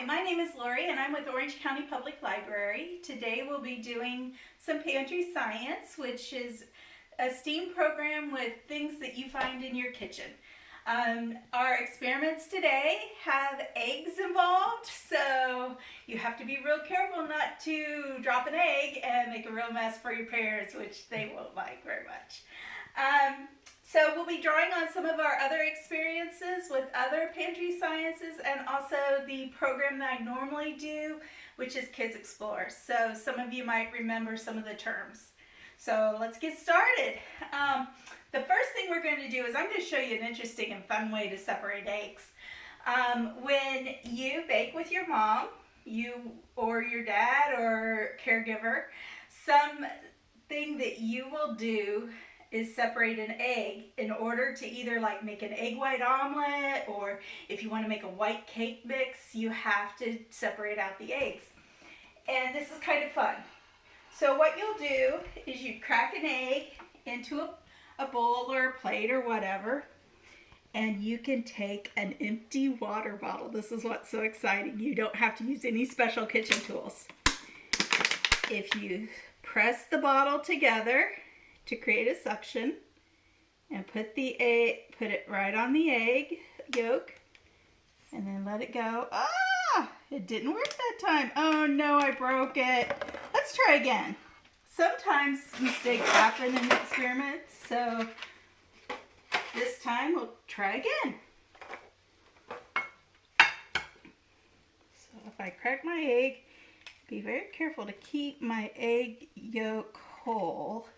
Hi, my name is Lori and I'm with Orange County Public Library. Today we'll be doing some pantry science, which is a STEAM program with things that you find in your kitchen. Our experiments today have eggs involved, so you have to be real careful not to drop an egg and make a real mess for your parents, which they won't like very much. So we'll be drawing on some of our other experiences with other pantry sciences and also the program that I normally do, which is Kids Explore. So some of you might remember some of the terms. So let's get started. The first thing we're going to do is I'm going to show you an interesting and fun way to separate eggs. When you bake with your mom, you or your dad or caregiver, something that you will do is separate an egg in order to either like make an egg white omelet, or if you want to make a white cake mix, you have to separate out the eggs. And this is kind of fun. So what you'll do is you crack an egg into a bowl or a plate or whatever, and you can take an empty water bottle. This is what's so exciting. You don't have to use any special kitchen tools. If you press the bottle together to create a suction and put it right on the egg yolk and then let it go. It didn't work that time. Oh no, I broke it. Let's try again. Sometimes mistakes happen in experiments, so this time we'll try again. So if I crack my egg, be very careful to keep my egg yolk whole,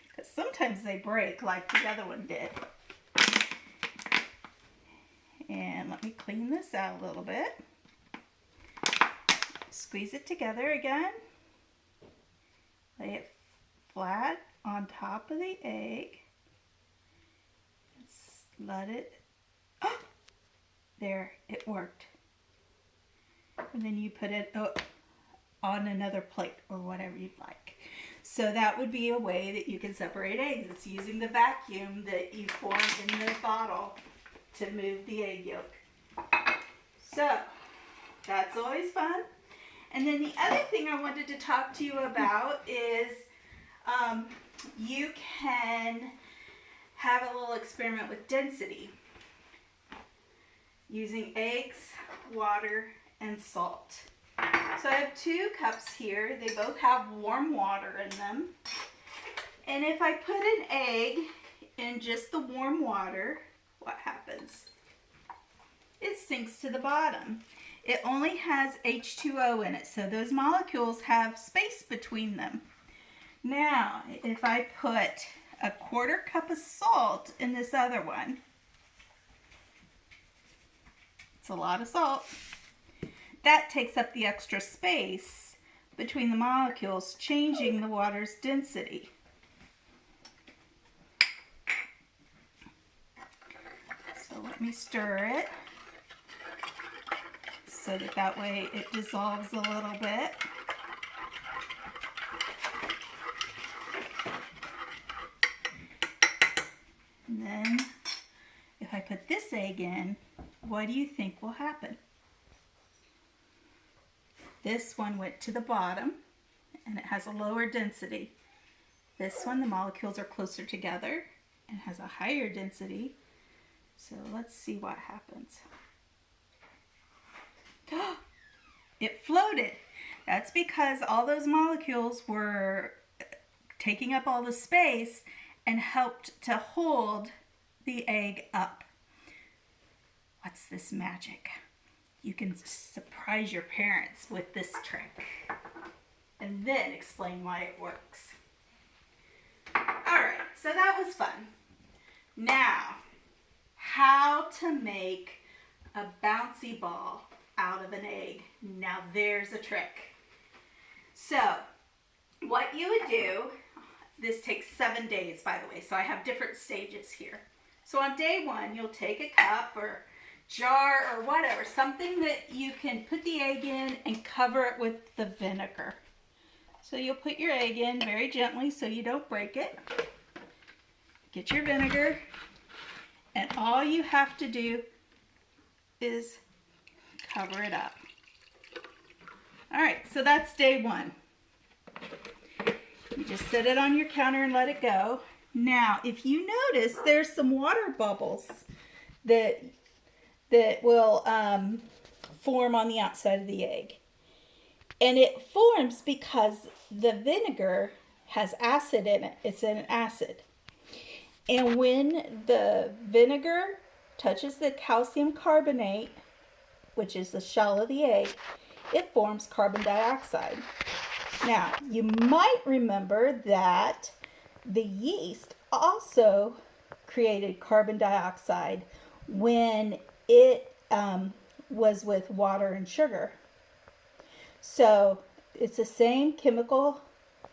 because sometimes they break like the other one did. And let me clean this out a little bit. Squeeze it together again. Lay it flat on top of the egg. Let it, there, it worked. And then you put it on another plate or whatever you'd like. So that would be a way that you can separate eggs. It's using the vacuum that you formed in the bottle to move the egg yolk. So that's always fun. And then the other thing I wanted to talk to you about is you can have a little experiment with density using eggs, water, and salt. So I have 2 cups here. They both have warm water in them. And if I put an egg in just the warm water, what happens? It sinks to the bottom. It only has H2O in it, so those molecules have space between them. Now, if I put a 1/4 cup of salt in this other one, it's a lot of salt, that takes up the extra space between the molecules, changing the water's density. So let me stir it so that way it dissolves a little bit. And then if I put this egg in, what do you think will happen? This one went to the bottom and it has a lower density. This one, the molecules are closer together and has a higher density. So let's see what happens. It floated. That's because all those molecules were taking up all the space and helped to hold the egg up. What's this magic? You can surprise your parents with this trick and then explain why it works. Alright, so that was fun. Now, how to make a bouncy ball out of an egg. Now there's a trick. So, what you would do, this takes 7 days, by the way, so I have different stages here. So on day 1, you'll take a cup or jar or whatever, something that you can put the egg in and cover it with the vinegar. So you'll put your egg in very gently so you don't break it. Get your vinegar, and all you have to do is cover it up. All right, so that's day 1. You just set it on your counter and let it go. Now, if you notice, there's some water bubbles that will form on the outside of the egg. And it forms because the vinegar has acid in it. It's an acid. And when the vinegar touches the calcium carbonate, which is the shell of the egg, it forms carbon dioxide. Now, you might remember that the yeast also created carbon dioxide when it was with water and sugar. So it's the same chemical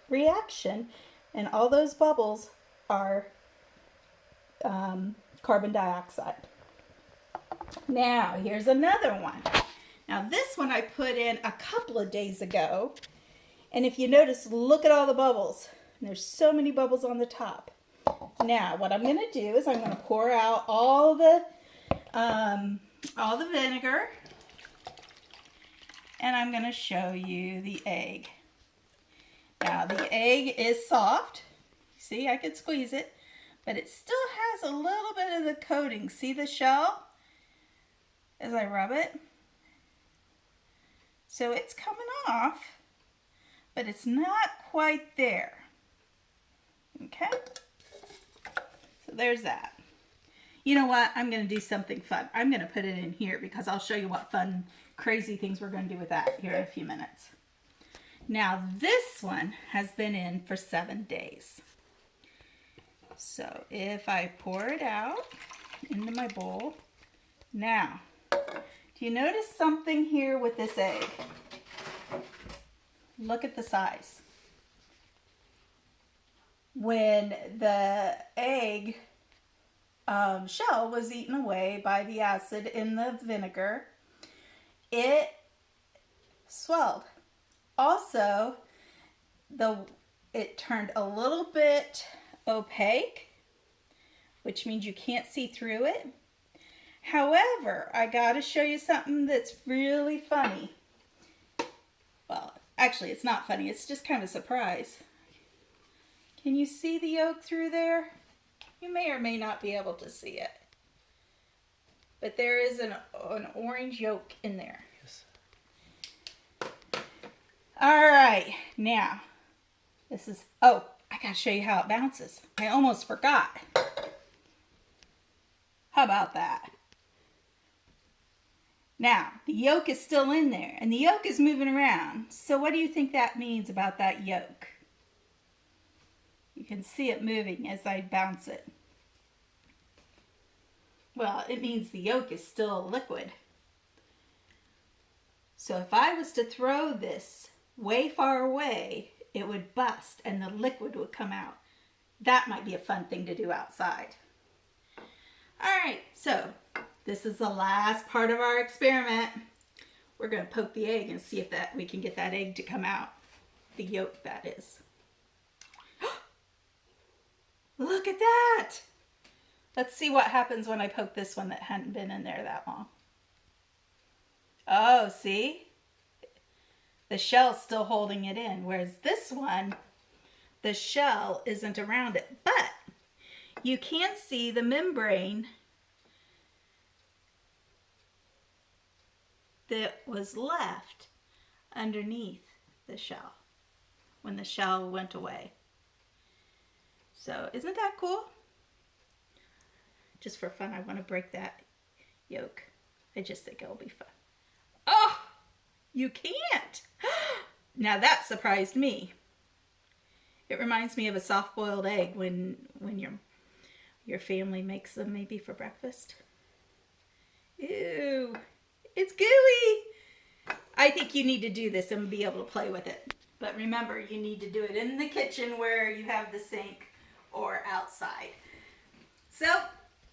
reaction, and all those bubbles are carbon dioxide. Now, here's another one. Now, this one I put in a couple of days ago, and if you notice, look at all the bubbles. There's so many bubbles on the top. Now, what I'm going to do is I'm going to pour out all the vinegar, and I'm going to show you the egg. Now, the egg is soft. See, I could squeeze it, but it still has a little bit of the coating. See the shell as I rub it? So it's coming off, but it's not quite there. Okay? So there's that. You know what? I'm going to do something fun. I'm going to put it in here because I'll show you what fun, crazy things we're going to do with that here in a few minutes. Now, this one has been in for 7 days. So if I pour it out into my bowl, now, do you notice something here with this egg? Look at the size. When the egg shell was eaten away by the acid in the vinegar, it swelled. Also, it turned a little bit opaque, which means you can't see through it. However, I gotta show you something that's really funny. Well, actually, it's not funny. It's just kind of a surprise. Can you see the yolk through there? You may or may not be able to see it. But there is an orange yolk in there. Yes. All right, now, this is, oh, I gotta show you how it bounces. I almost forgot. How about that? Now, the yolk is still in there, and the yolk is moving around. So what do you think that means about that yolk? You can see it moving as I bounce it. Well, it means the yolk is still liquid. So if I was to throw this way far away, it would bust and the liquid would come out. That might be a fun thing to do outside. All right, so this is the last part of our experiment. We're going to poke the egg and see if we can get that egg to come out. The yolk, that is. Look at that! Let's see what happens when I poke this one that hadn't been in there that long. Oh, see? The shell's still holding it in, whereas this one, the shell isn't around it. But you can see the membrane that was left underneath the shell when the shell went away. So isn't that cool? Just for fun, I want to break that yolk. I just think it'll be fun. Oh, you can't. Now that surprised me. It reminds me of a soft-boiled egg when your family makes them maybe for breakfast. Ew, it's gooey. I think you need to do this and be able to play with it. But remember, you need to do it in the kitchen where you have the sink or outside. So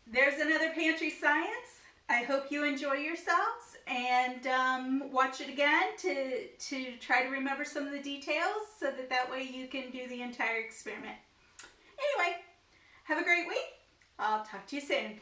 there's another pantry science. I hope you enjoy yourselves and watch it again to try to remember some of the details so that way you can do the entire experiment. Anyway, have a great week. I'll talk to you soon.